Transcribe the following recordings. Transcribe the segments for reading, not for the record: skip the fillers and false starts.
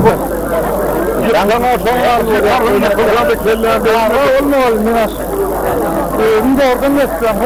Sana sonra öyle kılgandı kellendi. Olmuyor Minas. Bir de oradan geçeceğim bu.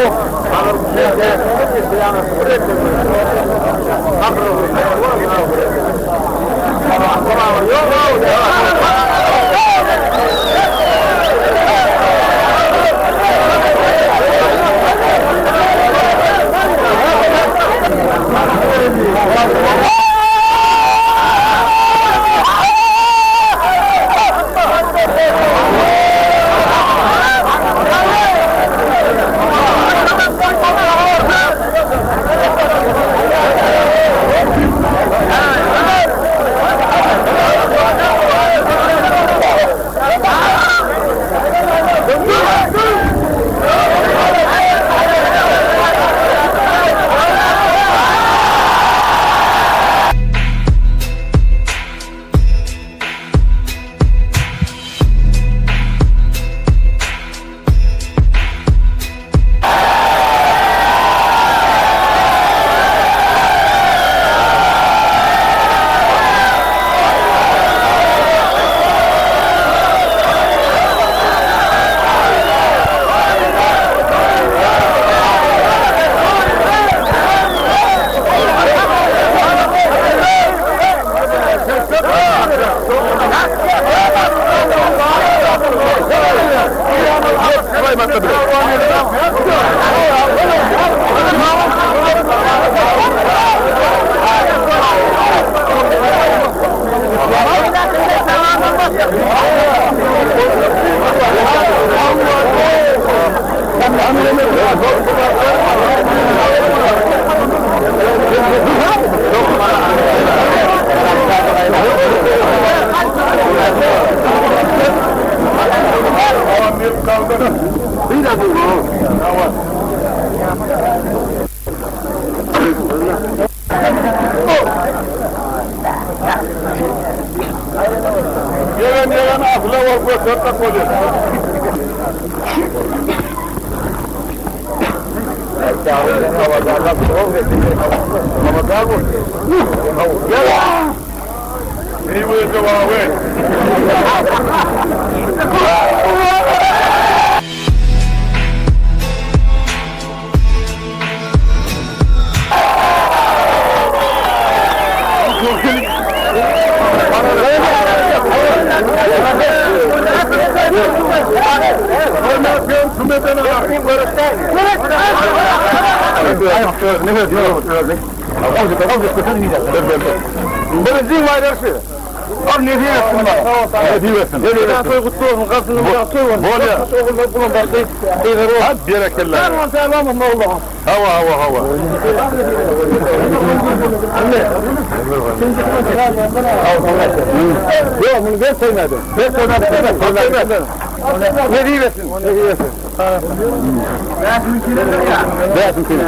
Gelen akla var bu sırtta koyuyor. İyi bu yüzden abi. Benzin var dersi. Abi ne diyorsun bak? Ne diyorsun? Ne diyorsun? Kutlu olsun. Kapsını bırak. Böyle. Oğlum bunun dersi. Hadi berekeller. Tamam tamam Allah'ım. Hava. Anne. Yok bunu ben söylemedim. Ne diyorsun? Beyazın kini.